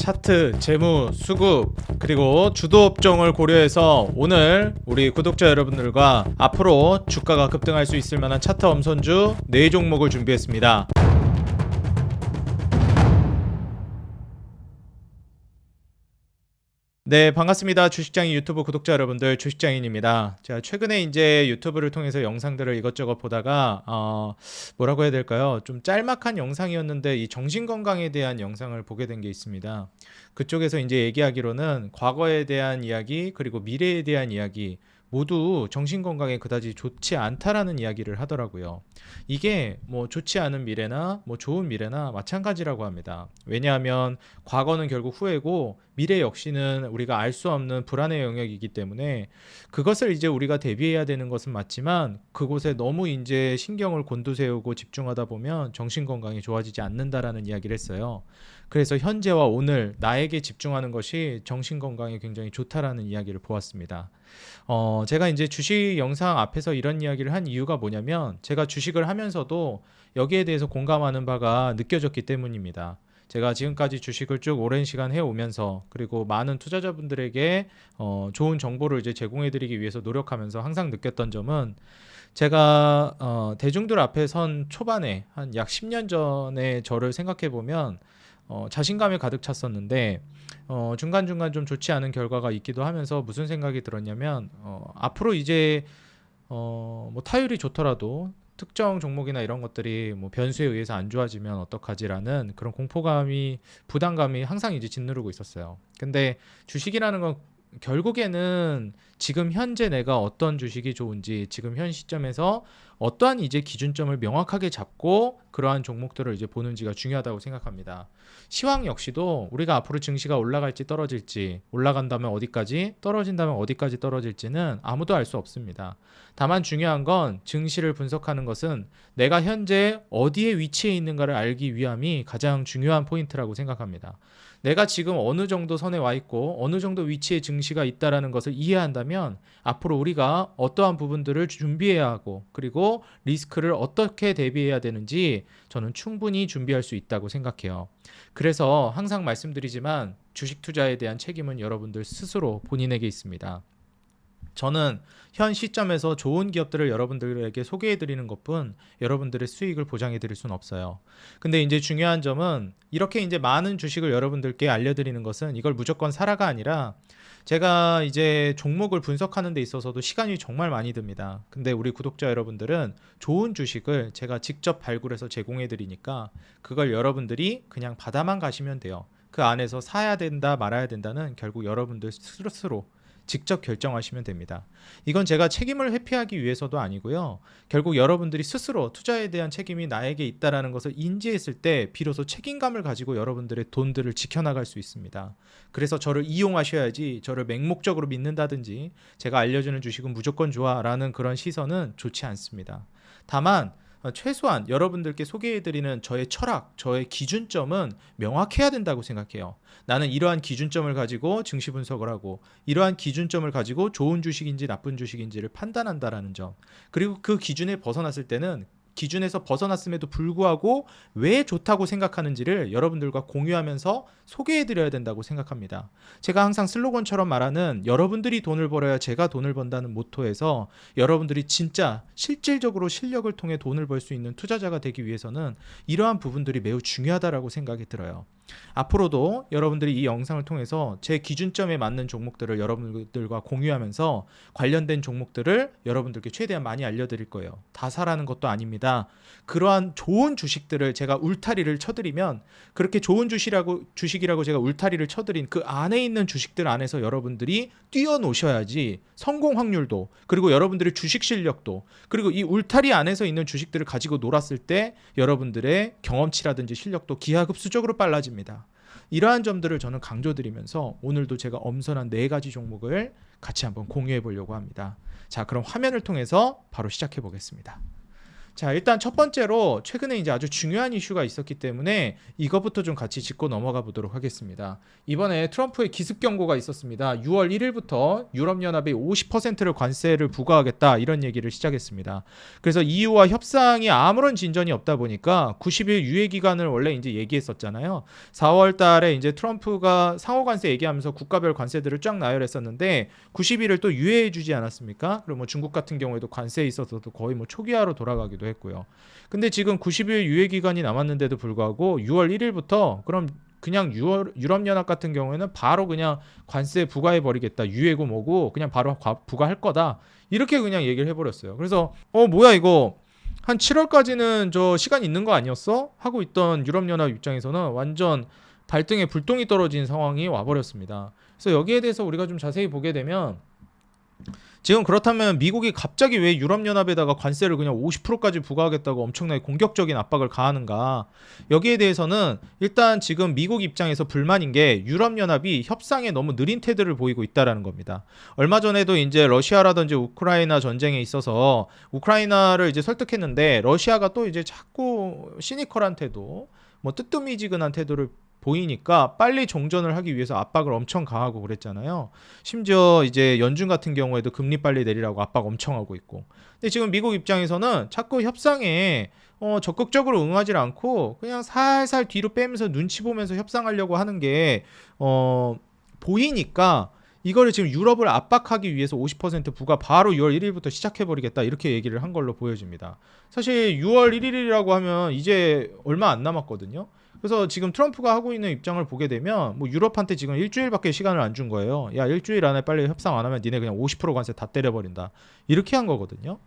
차트, 재무, 수급, 그리고 주도 업종을 고려해서 오늘 우리 구독자 여러분들과 앞으로 주가가 급등할 수 있을 만한 차트 엄선주 4종목을 준비했습니다. 네, 반갑습니다. 주식장인 유튜브 구독자 여러분들, 주식장인입니다. 제가 최근에 이제 유튜브를 통해서 영상들을 이것저것 보다가 뭐라고 해야 될까요? 좀 짤막한 영상이었는데 이 정신건강에 대한 영상을 보게 된 게 있습니다. 그쪽에서 이제 얘기하기로는 과거에 대한 이야기 그리고 미래에 대한 이야기 모두 정신건강에 그다지 좋지 않다라는 이야기를 하더라고요. 이게 뭐 좋지 않은 미래나 뭐 좋은 미래나 마찬가지라고 합니다. 왜냐하면 과거는 결국 후회고 미래 역시는 우리가 알 수 없는 불안의 영역이기 때문에 그것을 이제 우리가 대비해야 되는 것은 맞지만 그곳에 너무 이제 신경을 곤두세우고 집중하다 보면 정신건강이 좋아지지 않는다라는 이야기를 했어요. 그래서 현재와 오늘 나에게 집중하는 것이 정신건강에 굉장히 좋다라는 이야기를 보았습니다. 제가 이제 주식 영상 앞에서 이런 이야기를 한 이유가 뭐냐면 제가 주식을 하면서도 여기에 대해서 공감하는 바가 느껴졌기 때문입니다. 제가 지금까지 주식을 쭉 오랜 시간 해오면서 그리고 많은 투자자분들에게 좋은 정보를 이제 제공해드리기 위해서 노력하면서 항상 느꼈던 점은 제가 대중들 앞에 선 초반에 한 약 10년 전에 저를 생각해 보면 자신감이 가득 찼었는데 중간중간 좀 좋지 않은 결과가 있기도 하면서 무슨 생각이 들었냐면 앞으로 이제 뭐 타율이 좋더라도 특정 종목이나 이런 것들이 뭐 변수에 의해서 안 좋아지면 어떡하지라는 그런 공포감이 부담감이 항상 이제 짓누르고 있었어요. 근데 주식이라는 건 결국에는 지금 현재 내가 어떤 주식이 좋은지 지금 현 시점에서 어떠한 이제 기준점을 명확하게 잡고 그러한 종목들을 이제 보는지가 중요하다고 생각합니다. 시황 역시도 우리가 앞으로 증시가 올라갈지 떨어질지 올라간다면 어디까지 떨어진다면 어디까지 떨어질지는 아무도 알 수 없습니다. 다만 중요한 건 증시를 분석하는 것은 내가 현재 어디에 위치해 있는가를 알기 위함이 가장 중요한 포인트라고 생각합니다. 내가 지금 어느 정도 선에 와 있고 어느 정도 위치에 증시가 있다라는 것을 이해한다면 앞으로 우리가 어떠한 부분들을 준비해야 하고 그리고 리스크를 어떻게 대비해야 되는지 저는 충분히 준비할 수 있다고 생각해요. 그래서 항상 말씀드리지만 주식 투자에 대한 책임은 여러분들 스스로 본인에게 있습니다. 저는 현 시점에서 좋은 기업들을 여러분들에게 소개해 드리는 것뿐 여러분들의 수익을 보장해 드릴 수는 없어요. 근데 이제 중요한 점은 이렇게 이제 많은 주식을 여러분들께 알려드리는 것은 이걸 무조건 사라가 아니라 제가 이제 종목을 분석하는 데 있어서도 시간이 정말 많이 듭니다. 근데 우리 구독자 여러분들은 좋은 주식을 제가 직접 발굴해서 제공해 드리니까 그걸 여러분들이 그냥 받아만 가시면 돼요. 그 안에서 사야 된다 말아야 된다는 결국 여러분들 스스로 직접 결정하시면 됩니다. 이건 제가 책임을 회피하기 위해서도 아니고요. 결국 여러분들이 스스로 투자에 대한 책임이 나에게 있다라는 것을 인지했을 때 비로소 책임감을 가지고 여러분들의 돈들을 지켜나갈 수 있습니다. 그래서 저를 이용하셔야지 저를 맹목적으로 믿는다든지 제가 알려주는 주식은 무조건 좋아라는 그런 시선은 좋지 않습니다. 다만 최소한 여러분들께 소개해드리는 저의 철학, 저의 기준점은 명확해야 된다고 생각해요. 나는 이러한 기준점을 가지고 증시 분석을 하고 이러한 기준점을 가지고 좋은 주식인지 나쁜 주식인지를 판단한다라는 점. 그리고 그 기준에 벗어났을 때는 기준에서 벗어났음에도 불구하고 왜 좋다고 생각하는지를 여러분들과 공유하면서 소개해드려야 된다고 생각합니다. 제가 항상 슬로건처럼 말하는 여러분들이 돈을 벌어야 제가 돈을 번다는 모토에서 여러분들이 진짜 실질적으로 실력을 통해 돈을 벌 수 있는 투자자가 되기 위해서는 이러한 부분들이 매우 중요하다고 생각이 들어요. 앞으로도 여러분들이 이 영상을 통해서 제 기준점에 맞는 종목들을 여러분들과 공유하면서 관련된 종목들을 여러분들께 최대한 많이 알려드릴 거예요. 다 사라는 것도 아닙니다. 그러한 좋은 주식들을 제가 울타리를 쳐드리면 그렇게 좋은 주식이라고 제가 울타리를 쳐드린 그 안에 있는 주식들 안에서 여러분들이 뛰어노셔야지 성공 확률도 그리고 여러분들의 주식 실력도 그리고 이 울타리 안에서 있는 주식들을 가지고 놀았을 때 여러분들의 경험치라든지 실력도 기하급수적으로 빨라집니다. 이러한 점들을 저는 강조드리면서 오늘도 제가 엄선한 4가지 종목을 같이 한번 공유해 보려고 합니다. 자, 그럼 화면을 통해서 바로 시작해 보겠습니다. 자, 일단 첫 번째로 최근에 이제 아주 중요한 이슈가 있었기 때문에 이것부터 좀 같이 짚고 넘어가 보도록 하겠습니다. 이번에 트럼프의 기습 경고가 있었습니다. 6월 1일부터 유럽연합이 50%를 관세를 부과하겠다 이런 얘기를 시작했습니다. 그래서 EU와 협상이 아무런 진전이 없다 보니까 90일 유예 기간을 원래 이제 얘기했었잖아요. 4월 달에 이제 트럼프가 상호 관세 얘기하면서 국가별 관세들을 쫙 나열했었는데 90일을 또 유예해 주지 않았습니까? 그리고 뭐 중국 같은 경우에도 관세에 있어서도 거의 뭐 초기화로 돌아가기도 했고요. 근데 지금 90일 유예 기간이 남았는데도 불구하고 6월 1일부터 그럼 그냥 유럽연합 같은 경우에는 바로 그냥 관세 부과해 버리겠다. 유예고 뭐고 그냥 바로 부과할 거다. 이렇게 그냥 얘기를 해버렸어요. 그래서 뭐야 이거 한 7월까지는 저 시간 있는 거 아니었어? 하고 있던 유럽연합 입장에서는 완전 발등에 불똥이 떨어진 상황이 와버렸습니다. 그래서 여기에 대해서 우리가 좀 자세히 보게 되면 지금 그렇다면 미국이 갑자기 왜 유럽연합에다가 관세를 그냥 50%까지 부과하겠다고 엄청나게 공격적인 압박을 가하는가? 여기에 대해서는 일단 지금 미국 입장에서 불만인 게 유럽연합이 협상에 너무 느린 태도를 보이고 있다라는 겁니다. 얼마 전에도 이제 러시아라든지 우크라이나 전쟁에 있어서 우크라이나를 이제 설득했는데 러시아가 또 이제 자꾸 시니컬한 태도, 뭐 뜨뜻미지근한 태도를 보이니까 빨리 종전을 하기 위해서 압박을 엄청 가하고 그랬잖아요. 심지어 이제 연준 같은 경우에도 금리 빨리 내리라고 압박 엄청 하고 있고. 근데 지금 미국 입장에서는 자꾸 협상에 적극적으로 응하지 않고 그냥 살살 뒤로 빼면서 눈치 보면서 협상하려고 하는 게 보이니까 이거를 지금 유럽을 압박하기 위해서 50% 부과 바로 6월 1일부터 시작해버리겠다 이렇게 얘기를 한 걸로 보여집니다. 사실 6월 1일이라고 하면 이제 얼마 안 남았거든요. 그래서 지금 트럼프가 하고 있는 입장을 보게 되면 뭐 유럽한테 지금 일주일밖에 시간을 안 준 거예요. 야, 일주일 안에 빨리 협상 안 하면 니네 그냥 50% 관세 다 때려버린다. 이렇게 한 거거든요.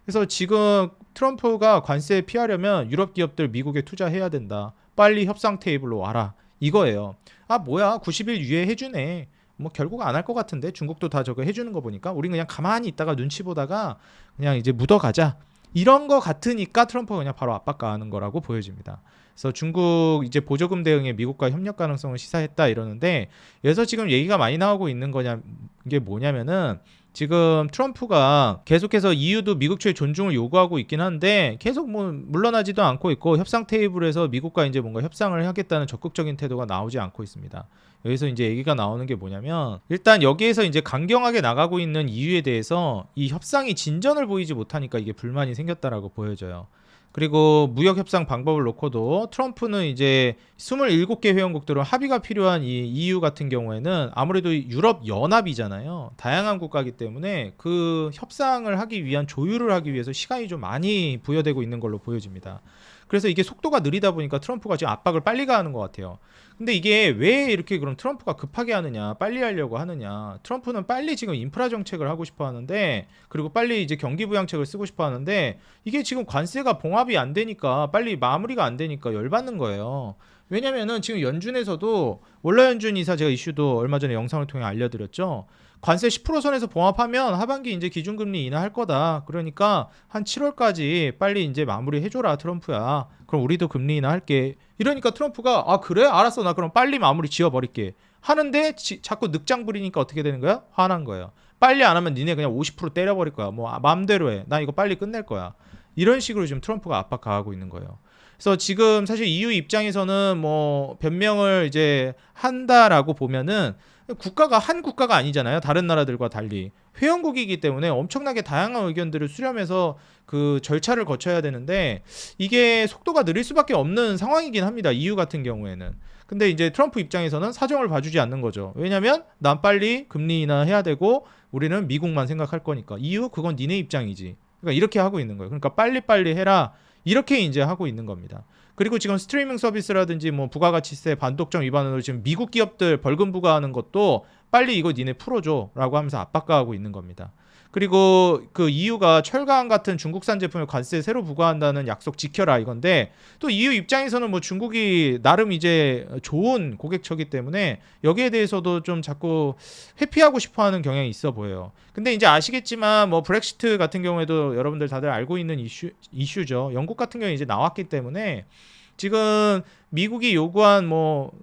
그래서 지금 트럼프가 관세 피하려면 유럽 기업들 미국에 투자해야 된다. 빨리 협상 테이블로 와라. 이거예요. 아 뭐야 90일 유예해주네. 뭐 결국 안 할 것 같은데 중국도 다 저거 해주는 거 보니까 우린 그냥 가만히 있다가 눈치 보다가 그냥 이제 묻어가자. 이런 거 같으니까 트럼프가 그냥 바로 압박 가하는 거라고 보여집니다. 그래서 중국 이제 보조금 대응에 미국과 협력 가능성을 시사했다 이러는데 여기서 지금 얘기가 많이 나오고 있는 거냐 이게 뭐냐면은 지금 트럼프가 계속해서 EU도 미국 측의 존중을 요구하고 있긴 한데 계속 뭐 물러나지도 않고 있고 협상 테이블에서 미국과 이제 뭔가 협상을 하겠다는 적극적인 태도가 나오지 않고 있습니다. 여기서 이제 얘기가 나오는 게 뭐냐면 일단 여기에서 이제 강경하게 나가고 있는 EU에 대해서 이 협상이 진전을 보이지 못하니까 이게 불만이 생겼다라고 보여져요. 그리고 무역 협상 방법을 놓고도 트럼프는 이제 27개 회원국들은 합의가 필요한 이 EU 같은 경우에는 아무래도 유럽 연합이잖아요. 다양한 국가이기 때문에 그 협상을 하기 위한 조율을 하기 위해서 시간이 좀 많이 부여되고 있는 걸로 보여집니다. 그래서 이게 속도가 느리다 보니까 트럼프가 지금 압박을 빨리 가하는 것 같아요. 근데 이게 왜 이렇게 그럼 트럼프가 급하게 하느냐, 빨리 하려고 하느냐. 트럼프는 빨리 지금 인프라 정책을 하고 싶어 하는데, 그리고 빨리 이제 경기 부양책을 쓰고 싶어 하는데, 이게 지금 관세가 봉합이 안 되니까, 빨리 마무리가 안 되니까 열받는 거예요. 왜냐면은 지금 연준에서도, 원로연준 이사 제가 이슈도 얼마 전에 영상을 통해 알려드렸죠. 관세 10% 선에서 봉합하면 하반기 이제 기준금리 인하할 거다. 그러니까 한 7월까지 빨리 이제 마무리 해줘라 트럼프야. 그럼 우리도 금리 인하할게. 이러니까 트럼프가 아 그래? 알았어. 나 그럼 빨리 마무리 지어버릴게. 하는데 자꾸 늑장 부리니까 어떻게 되는 거야? 화난 거예요. 빨리 안 하면 니네 그냥 50% 때려버릴 거야. 뭐 맘대로 해. 나 이거 빨리 끝낼 거야. 이런 식으로 지금 트럼프가 압박 가하고 있는 거예요. 그래서 지금 사실 EU 입장에서는 뭐 변명을 이제 한다라고 보면은 국가가 한 국가가 아니잖아요. 다른 나라들과 달리 회원국이기 때문에 엄청나게 다양한 의견들을 수렴해서 그 절차를 거쳐야 되는데 이게 속도가 느릴 수밖에 없는 상황이긴 합니다. EU 같은 경우에는. 근데 이제 트럼프 입장에서는 사정을 봐주지 않는 거죠. 왜냐면 난 빨리 금리 인하해야 되고 우리는 미국만 생각할 거니까. EU 그건 니네 입장이지. 그러니까 이렇게 하고 있는 거예요. 그러니까 빨리빨리 해라. 이렇게 이제 하고 있는 겁니다. 그리고 지금 스트리밍 서비스라든지 뭐 부가가치세 반독점 위반으로 지금 미국 기업들 벌금 부과하는 것도 빨리 이거 니네 풀어줘 라고 하면서 압박가하고 있는 겁니다. 그리고 그 EU가 철강 같은 중국산 제품에 관세 새로 부과한다는 약속 지켜라 이건데 또 EU 입장에서는 뭐 중국이 나름 이제 좋은 고객처기 때문에 여기에 대해서도 좀 자꾸 회피하고 싶어하는 경향이 있어 보여요. 근데 이제 아시겠지만 뭐 브렉시트 같은 경우에도 여러분들 다들 알고 있는 이슈죠. 영국 같은 경우에 이제 나왔기 때문에 지금 미국이 요구한 뭐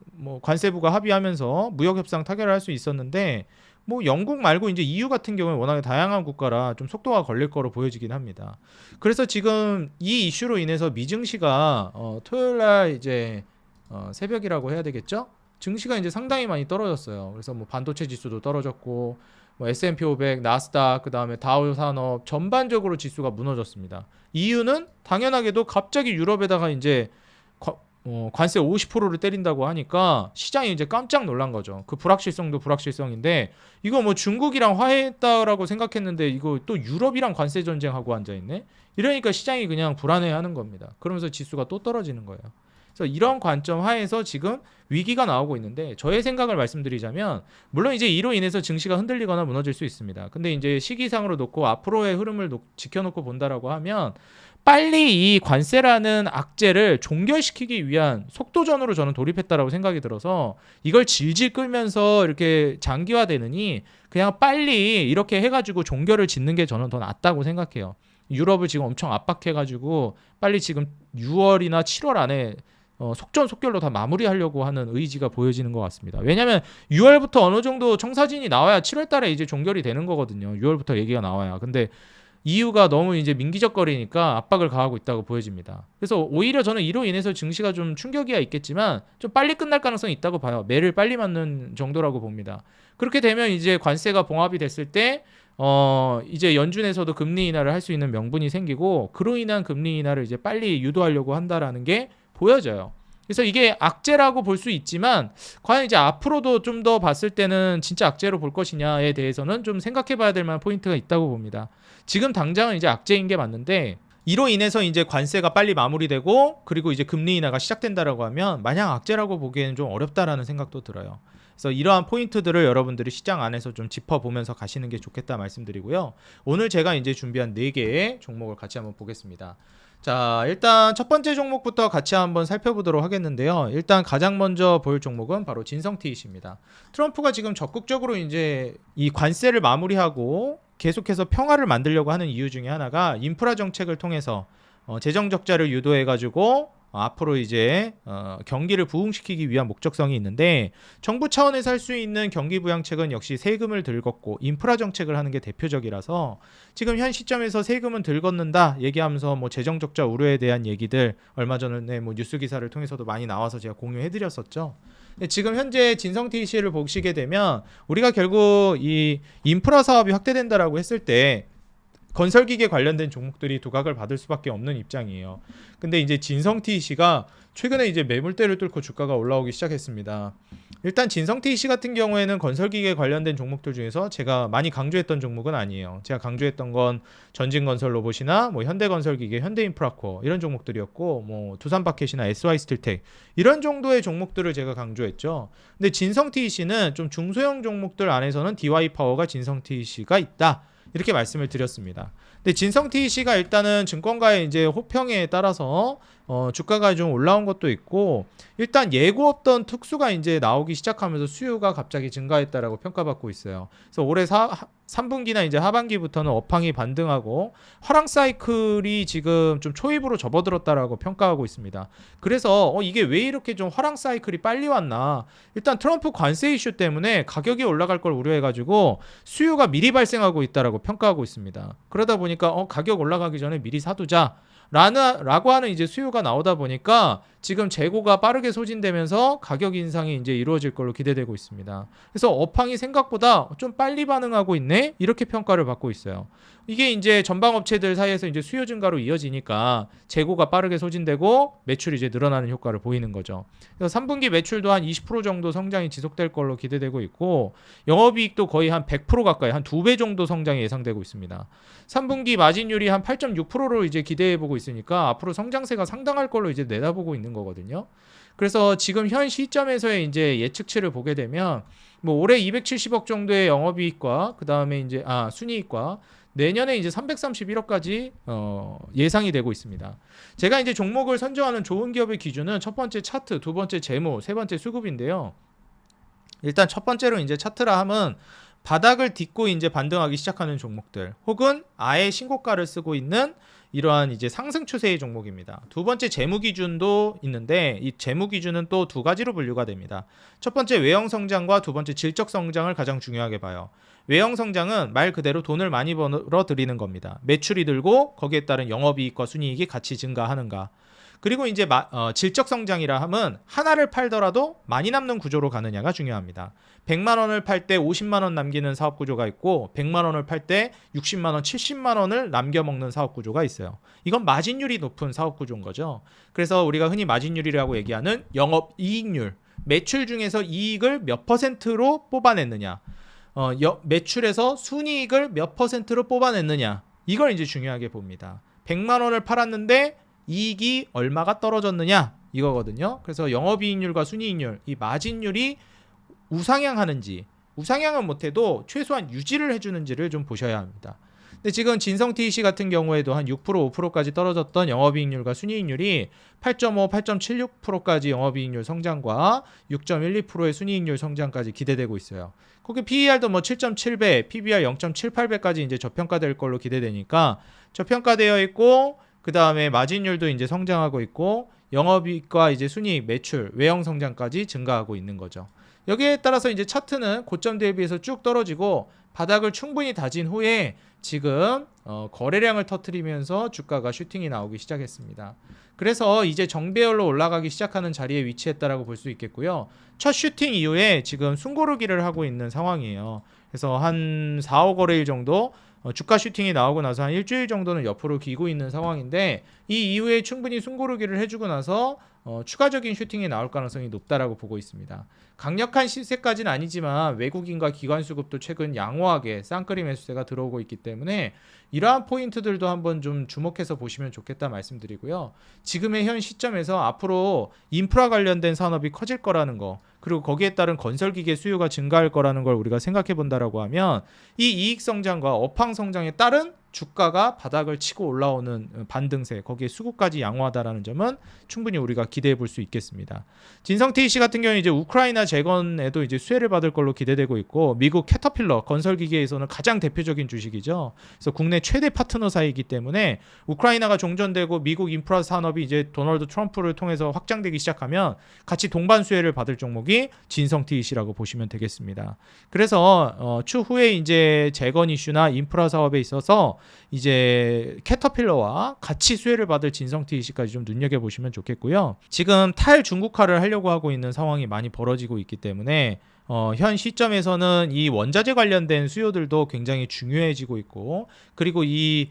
관세 부과 합의하면서 무역 협상 타결을 할 수 있었는데 뭐 영국 말고 이제 EU 같은 경우에 워낙에 다양한 국가라 좀 속도가 걸릴 거로 보여지긴 합니다. 그래서 지금 이 이슈로 인해서 미증시가 토요일 날 이제 새벽이라고 해야 되겠죠? 증시가 이제 상당히 많이 떨어졌어요. 그래서 뭐 반도체 지수도 떨어졌고 뭐 S&P 500, 나스닥, 그다음에 다우 산업 전반적으로 지수가 무너졌습니다. 이유는 당연하게도 갑자기 유럽에다가 이제 관세 50%를 때린다고 하니까 시장이 이제 깜짝 놀란 거죠. 그 불확실성도 불확실성인데 이거 뭐 중국이랑 화해했다라고 생각했는데 이거 또 유럽이랑 관세 전쟁하고 앉아 있네. 이러니까 시장이 그냥 불안해하는 겁니다. 그러면서 지수가 또 떨어지는 거예요. 그래서 이런 관점 하에서 지금 위기가 나오고 있는데 저의 생각을 말씀드리자면 물론 이제 이로 인해서 증시가 흔들리거나 무너질 수 있습니다. 근데 이제 시기상으로 놓고 앞으로의 흐름을 지켜놓고 본다라고 하면 빨리 이 관세라는 악재를 종결시키기 위한 속도전으로 저는 돌입했다라고 생각이 들어서 이걸 질질 끌면서 이렇게 장기화되느니 그냥 빨리 이렇게 해가지고 종결을 짓는 게 저는 더 낫다고 생각해요. 유럽을 지금 엄청 압박해가지고 빨리 지금 6월이나 7월 안에 속전속결로 다 마무리하려고 하는 의지가 보여지는 것 같습니다. 왜냐하면 6월부터 어느 정도 청사진이 나와야 7월 달에 이제 종결이 되는 거거든요. 6월부터 얘기가 나와야. 근데 이유가 너무 이제 민기적거리니까 압박을 가하고 있다고 보여집니다. 그래서 오히려 저는 이로 인해서 증시가 좀 충격이야 있겠지만 좀 빨리 끝날 가능성이 있다고 봐요. 매를 빨리 맞는 정도라고 봅니다. 그렇게 되면 이제 관세가 봉합이 됐을 때 이제 연준에서도 금리 인하를 할 수 있는 명분이 생기고 그로 인한 금리 인하를 이제 빨리 유도하려고 한다라는 게 보여져요. 그래서 이게 악재라고 볼 수 있지만 과연 이제 앞으로도 좀 더 봤을 때는 진짜 악재로 볼 것이냐에 대해서는 좀 생각해 봐야 될 만한 포인트가 있다고 봅니다. 지금 당장은 이제 악재인 게 맞는데 이로 인해서 이제 관세가 빨리 마무리되고 그리고 이제 금리 인하가 시작된다라고 하면 마냥 악재라고 보기에는 좀 어렵다라는 생각도 들어요. 그래서 이러한 포인트들을 여러분들이 시장 안에서 좀 짚어보면서 가시는 게 좋겠다 말씀드리고요. 오늘 제가 이제 준비한 4개의 종목을 같이 한번 보겠습니다. 자, 일단 첫 번째 종목부터 같이 한번 살펴보도록 하겠는데요. 일단 가장 먼저 볼 종목은 바로 진성TEC입니다. 트럼프가 지금 적극적으로 이제 이 관세를 마무리하고 계속해서 평화를 만들려고 하는 이유 중에 하나가 인프라 정책을 통해서 재정 적자를 유도해가지고 앞으로 이제 경기를 부흥시키기 위한 목적성이 있는데 정부 차원에서 할 수 있는 경기 부양책은 역시 세금을 들 걷고 인프라 정책을 하는 게 대표적이라서 지금 현 시점에서 세금은 들 걷는다 얘기하면서 뭐 재정 적자 우려에 대한 얘기들 얼마 전에 뭐 뉴스 기사를 통해서도 많이 나와서 제가 공유해드렸었죠. 근데 지금 현재 진성TEC를 보시게 되면 우리가 결국 이 인프라 사업이 확대된다라고 했을 때 건설기계 관련된 종목들이 두각을 받을 수밖에 없는 입장이에요. 근데 이제 진성TEC가 최근에 이제 매물대를 뚫고 주가가 올라오기 시작했습니다. 일단 진성TEC 같은 경우에는 건설기계 관련된 종목들 중에서 제가 많이 강조했던 종목은 아니에요. 제가 강조했던 건 전진건설로봇이나 뭐 현대건설기계, 현대인프라코어 이런 종목들이었고 뭐 두산바켓이나 SY스틸텍 이런 정도의 종목들을 제가 강조했죠. 근데 진성TEC는 좀 중소형 종목들 안에서는 DY파워가 진성TEC가 있다. 이렇게 말씀을 드렸습니다. 근데 진성TEC가 일단은 증권가의 이제 호평에 따라서 주가가 좀 올라온 것도 있고 일단 예고 없던 특수가 이제 나오기 시작하면서 수요가 갑자기 증가했다라고 평가받고 있어요. 그래서 올해 3분기나 이제 하반기부터는 업황이 반등하고 화랑 사이클이 지금 좀 초입으로 접어들었다라고 평가하고 있습니다. 그래서 이게 왜 이렇게 좀 화랑 사이클이 빨리 왔나? 일단 트럼프 관세 이슈 때문에 가격이 올라갈 걸 우려해가지고 수요가 미리 발생하고 있다라고 평가하고 있습니다. 그러다 보니까 가격 올라가기 전에 미리 사두자. 라고 하는 이제 수요가 나오다 보니까 지금 재고가 빠르게 소진되면서 가격 인상이 이제 이루어질 걸로 기대되고 있습니다. 그래서 업황이 생각보다 좀 빨리 반응하고 있네? 이렇게 평가를 받고 있어요. 이게 이제 전방업체들 사이에서 이제 수요 증가로 이어지니까 재고가 빠르게 소진되고 매출이 이제 늘어나는 효과를 보이는 거죠. 그래서 3분기 매출도 한 20% 정도 성장이 지속될 걸로 기대되고 있고 영업이익도 거의 한 100% 가까이 한 2배 정도 성장이 예상되고 있습니다. 3분기 마진율이 한 8.6%로 이제 기대해보고 있으니까 앞으로 성장세가 상당할 걸로 이제 내다보고 있는 거거든요. 그래서 지금 현 시점에서의 이제 예측치를 보게 되면 뭐 올해 270억 정도의 영업이익과 그 다음에 이제 순이익과 내년에 이제 331억까지 예상이 되고 있습니다. 제가 이제 종목을 선정하는 좋은 기업의 기준은 첫 번째 차트, 두 번째 재무, 세 번째 수급인데요. 일단 첫 번째로 이제 차트라 함은 바닥을 딛고 이제 반등하기 시작하는 종목들 혹은 아예 신고가를 쓰고 있는 이러한 이제 상승 추세의 종목입니다. 두 번째 재무 기준도 있는데 이 재무 기준은 또 두 가지로 분류가 됩니다. 첫 번째 외형 성장과 두 번째 질적 성장을 가장 중요하게 봐요. 외형 성장은 말 그대로 돈을 많이 벌어 들이는 겁니다. 매출이 늘고 거기에 따른 영업이익과 순이익이 같이 증가하는가. 그리고 이제 질적 성장이라 함은 하나를 팔더라도 많이 남는 구조로 가느냐가 중요합니다. 100만 원을 팔 때 50만 원 남기는 사업 구조가 있고 100만 원을 팔 때 60만 원, 70만 원을 남겨 먹는 사업 구조가 있어요. 이건 마진율이 높은 사업 구조인 거죠. 그래서 우리가 흔히 마진율이라고 얘기하는 영업 이익률, 매출 중에서 이익을 몇 퍼센트로 뽑아냈느냐, 매출에서 순이익을 몇 퍼센트로 뽑아냈느냐, 이걸 이제 중요하게 봅니다. 100만 원을 팔았는데 이익이 얼마가 떨어졌느냐 이거거든요. 그래서 영업이익률과 순이익률, 이 마진율이 우상향하는지, 우상향은 못해도 최소한 유지를 해주는지를 좀 보셔야 합니다. 근데 지금 진성TEC 같은 경우에도 한 6%, 5%까지 떨어졌던 영업이익률과 순이익률이 8.5, 8.76%까지 영업이익률 성장과 6.12%의 순이익률 성장까지 기대되고 있어요. 거기 PER도 뭐 7.7배, PBR 0.78배까지 이제 저평가될 걸로 기대되니까 저평가되어 있고, 그 다음에 마진율도 이제 성장하고 있고, 영업이익과 이제 순이익, 매출, 외형 성장까지 증가하고 있는 거죠. 여기에 따라서 이제 차트는 고점 대비해서 쭉 떨어지고 바닥을 충분히 다진 후에 지금 거래량을 터뜨리면서 주가가 슈팅이 나오기 시작했습니다. 그래서 이제 정배열로 올라가기 시작하는 자리에 위치했다라고 볼 수 있겠고요. 첫 슈팅 이후에 지금 숨고르기를 하고 있는 상황이에요. 그래서 한 4, 5거래일 정도 주가 슈팅이 나오고 나서 한 일주일 정도는 옆으로 기고 있는 상황인데, 이 이후에 충분히 숨고르기를 해주고 나서 추가적인 슈팅이 나올 가능성이 높다라고 보고 있습니다. 강력한 시세까지는 아니지만 외국인과 기관 수급도 최근 양호하게 쌍끌이 매수세가 들어오고 있기 때문에 이러한 포인트들도 한번 좀 주목해서 보시면 좋겠다 말씀드리고요. 지금의 현 시점에서 앞으로 인프라 관련된 산업이 커질 거라는 거, 그리고 거기에 따른 건설기계 수요가 증가할 거라는 걸 우리가 생각해 본다라고 하면 이 이익 성장과 업황 성장에 따른 주가가 바닥을 치고 올라오는 반등세, 거기에 수급까지 양호하다라는 점은 충분히 우리가 기대해 볼 수 있겠습니다. 진성TEC 같은 경우는 이제 우크라이나 재건에도 이제 수혜를 받을 걸로 기대되고 있고, 미국 캐터필러 건설기계에서는 가장 대표적인 주식이죠. 그래서 국내 최대 파트너사이기 때문에 우크라이나가 종전되고 미국 인프라 산업이 이제 도널드 트럼프를 통해서 확장되기 시작하면 같이 동반 수혜를 받을 종목이 진성TEC라고 보시면 되겠습니다. 그래서 추후에 이제 재건 이슈나 인프라 사업에 있어서 이제 캐터필러와 같이 수혜를 받을 진성TEC까지 좀 눈여겨보시면 좋겠고요. 지금 탈중국화를 하려고 하고 있는 상황이 많이 벌어지고 있기 때문에 현 시점에서는 이 원자재 관련된 수요들도 굉장히 중요해지고 있고, 그리고 이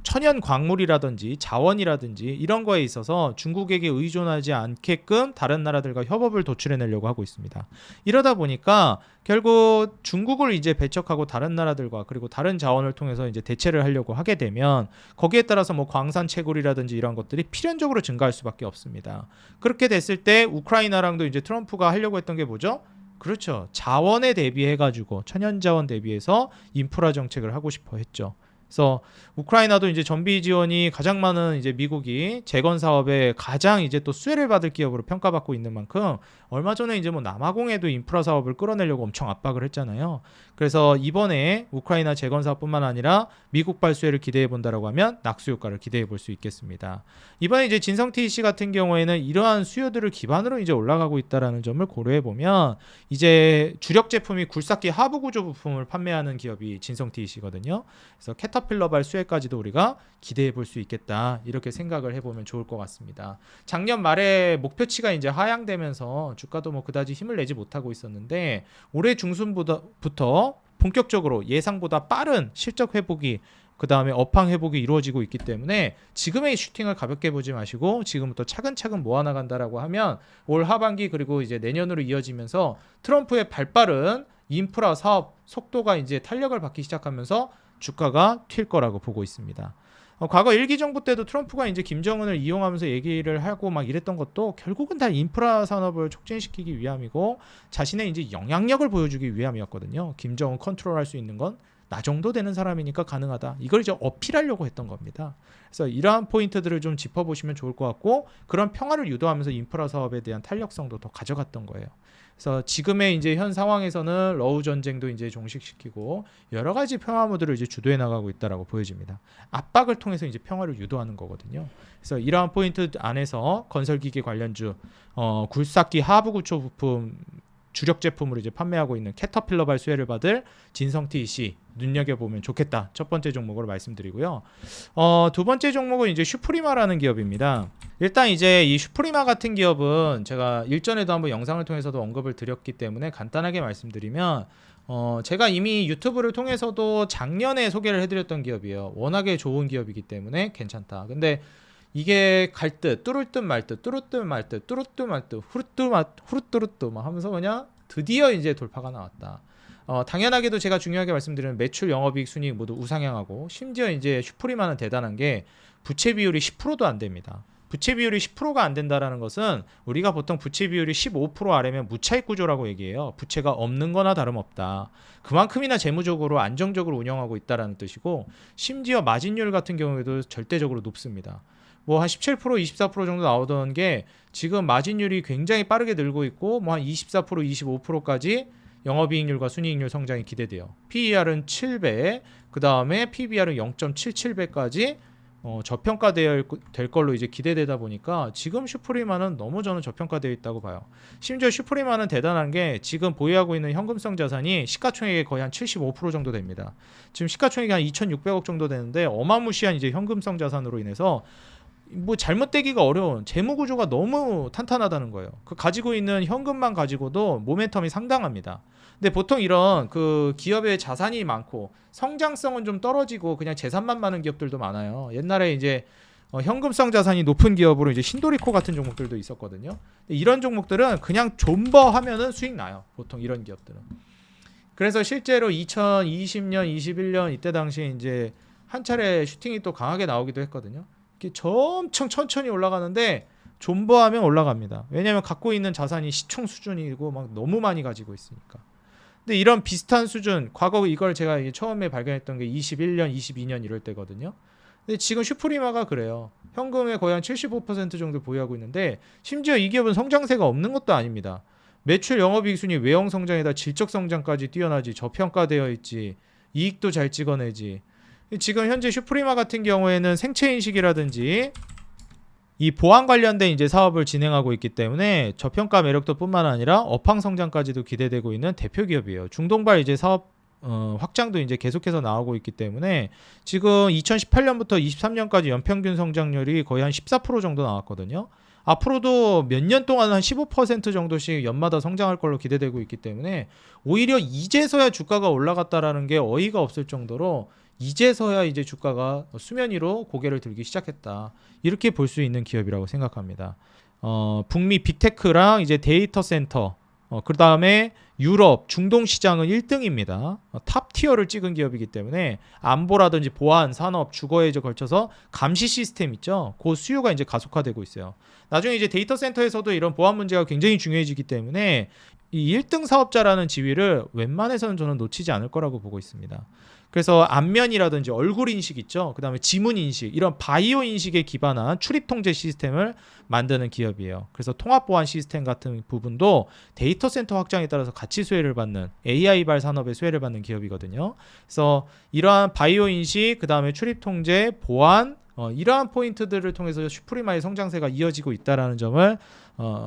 천연 광물이라든지 자원이라든지 이런 거에 있어서 중국에게 의존하지 않게끔 다른 나라들과 협업을 도출해내려고 하고 있습니다. 이러다 보니까 결국 중국을 이제 배척하고 다른 나라들과 그리고 다른 자원을 통해서 이제 대체를 하려고 하게 되면 거기에 따라서 뭐 광산 채굴이라든지 이런 것들이 필연적으로 증가할 수밖에 없습니다. 그렇게 됐을 때 우크라이나랑도 이제 트럼프가 하려고 했던 게 뭐죠? 그렇죠. 자원에 대비해가지고 천연자원 대비해서 인프라 정책을 하고 싶어 했죠. 그래서 우크라이나도 이제 전비 지원이 가장 많은 이제 미국이 재건 사업에 가장 이제 또 수혜를 받을 기업으로 평가받고 있는 만큼 얼마 전에 이제 뭐 남아공에도 인프라 사업을 끌어내려고 엄청 압박을 했잖아요. 그래서 이번에 우크라이나 재건 사업뿐만 아니라 미국발 수혜를 기대해 본다라고 하면 낙수 효과를 기대해 볼 수 있겠습니다. 이번에 이제 진성TEC 같은 경우에는 이러한 수요들을 기반으로 이제 올라가고 있다라는 점을 고려해 보면 이제 주력 제품이 굴삭기 하부 구조 부품을 판매하는 기업이 진성TEC거든요. 그래서 캐터필러발 수혜까지도 우리가 기대해 볼 수 있겠다, 이렇게 생각을 해보면 좋을 것 같습니다. 작년 말에 목표치가 이제 하향되면서 주가도 뭐 그다지 힘을 내지 못하고 있었는데 올해 중순부터 본격적으로 예상보다 빠른 실적 회복이, 그 다음에 업황 회복이 이루어지고 있기 때문에 지금의 슈팅을 가볍게 보지 마시고 지금부터 차근차근 모아나간다라고 하면 올 하반기 그리고 이제 내년으로 이어지면서 트럼프의 발빠른 인프라 사업 속도가 이제 탄력을 받기 시작하면서 주가가 튈 거라고 보고 있습니다. 과거 1기 정부 때도 트럼프가 이제 김정은을 이용하면서 얘기를 하고 막 이랬던 것도 결국은 다 인프라 산업을 촉진시키기 위함이고 자신의 이제 영향력을 보여주기 위함이었거든요. 김정은 컨트롤할 수 있는 건 나 정도 되는 사람이니까 가능하다. 이걸 이제 어필하려고 했던 겁니다. 그래서 이러한 포인트들을 좀 짚어보시면 좋을 것 같고, 그런 평화를 유도하면서 인프라 사업에 대한 탄력성도 더 가져갔던 거예요. 그래서 지금의 이제 현 상황에서는 러우 전쟁도 이제 종식시키고 여러 가지 평화 모드를 이제 주도해 나가고 있다라고 보여집니다. 압박을 통해서 이제 평화를 유도하는 거거든요. 그래서 이러한 포인트 안에서 건설기계 관련주, 굴삭기 하부 구조 부품 주력 제품으로 이제 판매하고 있는 캐터필러발 수혜를 받을 진성TC 눈여겨보면 좋겠다. 첫 번째 종목으로 말씀드리고요. 두 번째 종목은 이제 슈프리마라는 기업입니다. 일단 이제 이 슈프리마 같은 기업은 제가 일전에도 한번 영상을 통해서도 언급을 드렸기 때문에 간단하게 말씀드리면, 제가 이미 유튜브를 통해서도 작년에 소개를 해드렸던 기업이에요. 워낙에 좋은 기업이기 때문에 괜찮다. 근데 이게 갈 듯, 뚫을 듯 말 듯, 뚫을 듯 말 듯, 뚫을 듯 말 듯, 후루뚜루뚜 막 하면서 그냥 드디어 이제 돌파가 나왔다. 당연하게도 제가 중요하게 말씀드리는 매출, 영업이익, 순이익 모두 우상향하고, 심지어 이제 슈프리마는 대단한 게 부채 비율이 10%도 안 됩니다. 부채 비율이 10%가 안 된다라는 것은 우리가 보통 부채 비율이 15% 아래면 무차익 구조라고 얘기해요. 부채가 없는 거나 다름없다. 그만큼이나 재무적으로 안정적으로 운영하고 있다라는 뜻이고, 심지어 마진율 같은 경우에도 절대적으로 높습니다. 뭐 한 17%, 24% 정도 나오던 게 지금 마진율이 굉장히 빠르게 늘고 있고, 뭐 한 24%, 25%까지 영업이익률과 순이익률 성장이 기대돼요. PER은 7배, 그 다음에 PBR은 0.77배까지 저평가될 걸로 이제 기대되다 보니까 지금 슈프리마는 너무 저는 저평가되어 있다고 봐요. 심지어 슈프리마는 대단한 게 지금 보유하고 있는 현금성 자산이 시가총액의 거의 한 75% 정도 됩니다. 지금 시가총액이 한 2,600억 정도 되는데 어마무시한 이제 현금성 자산으로 인해서 뭐 잘못되기가 어려운 재무 구조가 너무 탄탄하다는 거예요. 그 가지고 있는 현금만 가지고도 모멘텀이 상당합니다. 근데 보통 이런 그 기업의 자산이 많고 성장성은 좀 떨어지고 그냥 재산만 많은 기업들도 많아요. 옛날에 이제 현금성 자산이 높은 기업으로 이제 신도리코 같은 종목들도 있었거든요. 이런 종목들은 그냥 존버 하면은 수익 나요. 보통 이런 기업들은. 그래서 실제로 2020년, 21년 이때 당시에 이제 한 차례 슈팅이 또 강하게 나오기도 했거든요. 이게 엄청 천천히 올라가는데 존버하면 올라갑니다. 왜냐하면 갖고 있는 자산이 시총 수준이고 막 너무 많이 가지고 있으니까. 근데 이런 비슷한 수준, 과거 이걸 제가 처음에 발견했던 게 21년, 22년 이럴 때거든요. 근데 지금 슈프리마가 그래요. 현금의 거의 한 75% 정도 보유하고 있는데, 심지어 이 기업은 성장세가 없는 것도 아닙니다. 매출, 영업이익, 순위, 외형 성장에다 질적 성장까지 뛰어나지, 저평가되어 있지, 이익도 잘 찍어내지. 지금 현재 슈프리마 같은 경우에는 생체 인식이라든지 이 보안 관련된 이제 사업을 진행하고 있기 때문에 저평가 매력도 뿐만 아니라 업황 성장까지도 기대되고 있는 대표 기업이에요. 중동발 이제 사업 확장도 이제 계속해서 나오고 있기 때문에 지금 2018년부터 23년까지 연평균 성장률이 거의 한 14% 정도 나왔거든요. 앞으로도 몇 년 동안 한 15% 정도씩 연마다 성장할 걸로 기대되고 있기 때문에 오히려 이제서야 주가가 올라갔다라는 게 어이가 없을 정도로 이제서야 이제 주가가 수면 위로 고개를 들기 시작했다. 이렇게 볼 수 있는 기업이라고 생각합니다. 북미 빅테크랑 이제 데이터 센터, 그 다음에 유럽, 중동 시장은 1등입니다. 탑 티어를 찍은 기업이기 때문에 안보라든지 보안, 산업, 주거에 이제 걸쳐서 감시 시스템 있죠. 그 수요가 이제 가속화되고 있어요. 나중에 이제 데이터 센터에서도 이런 보안 문제가 굉장히 중요해지기 때문에 이 1등 사업자라는 지위를 웬만해서는 저는 놓치지 않을 거라고 보고 있습니다. 그래서 안면이라든지 얼굴 인식 있죠. 그 다음에 지문 인식, 이런 바이오 인식에 기반한 출입 통제 시스템을 만드는 기업이에요. 그래서 통합 보안 시스템 같은 부분도 데이터 센터 확장에 따라서 같이 수혜를 받는 AI발 산업의 수혜를 받는 기업이거든요. 그래서 이러한 바이오 인식, 그 다음에 출입 통제, 보안, 이러한 포인트들을 통해서 슈프리마의 성장세가 이어지고 있다는 점을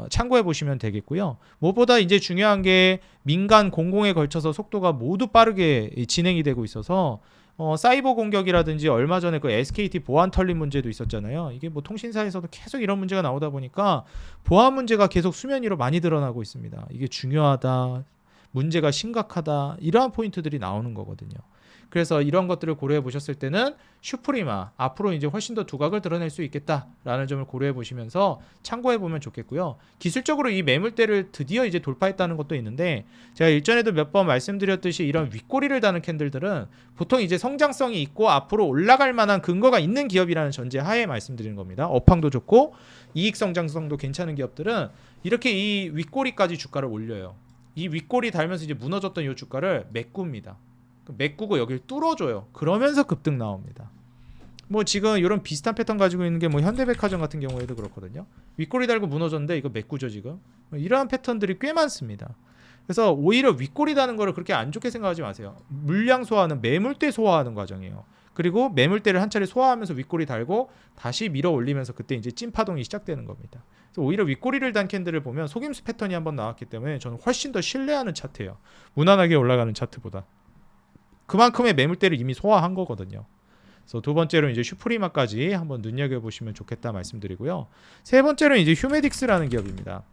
참고해 보시면 되겠고요. 무엇보다 이제 중요한 게 민간 공공에 걸쳐서 속도가 모두 빠르게 진행이 되고 있어서 사이버 공격이라든지 얼마 전에 그 SKT 보안 털림 문제도 있었잖아요. 이게 뭐 통신사에서도 계속 이런 문제가 나오다 보니까 보안 문제가 계속 수면 위로 많이 드러나고 있습니다. 이게 중요하다, 문제가 심각하다, 이러한 포인트들이 나오는 거거든요. 그래서 이런 것들을 고려해 보셨을 때는 슈프리마 앞으로 이제 훨씬 더 두각을 드러낼 수 있겠다라는 점을 고려해 보시면서 참고해 보면 좋겠고요. 기술적으로 이 매물대를 드디어 이제 돌파했다는 것도 있는데, 제가 일전에도 몇 번 말씀드렸듯이 이런 윗꼬리를 다는 캔들들은 보통 이제 성장성이 있고 앞으로 올라갈 만한 근거가 있는 기업이라는 전제 하에 말씀드리는 겁니다. 업황도 좋고 이익 성장성도 괜찮은 기업들은 이렇게 이 윗꼬리까지 주가를 올려요. 이 윗꼬리 달면서 이제 무너졌던 이 주가를 메꿉니다. 메꾸고 여기를 뚫어줘요. 그러면서 급등 나옵니다. 뭐 지금 이런 비슷한 패턴 가지고 있는 게 뭐 현대백화점 같은 경우에도 그렇거든요. 윗꼬리 달고 무너졌는데 이거 메꾸죠 지금. 이러한 패턴들이 꽤 많습니다. 그래서 오히려 윗꼬리 다는 거를 그렇게 안 좋게 생각하지 마세요. 물량 소화는 매물대 소화하는 과정이에요. 그리고 매물대를 한 차례 소화하면서 윗꼬리 달고 다시 밀어 올리면서 그때 이제 찐파동이 시작되는 겁니다. 그래서 오히려 윗꼬리를 단 캔들을 보면 속임수 패턴이 한번 나왔기 때문에 저는 훨씬 더 신뢰하는 차트예요. 무난하게 올라가는 차트보다. 그만큼의 매물대를 이미 소화한 거거든요. 그래서 두 번째로 이제 슈프리마까지 한번 눈여겨보시면 좋겠다 말씀드리고요. 세 번째로 이제 휴메딕스라는 기업입니다.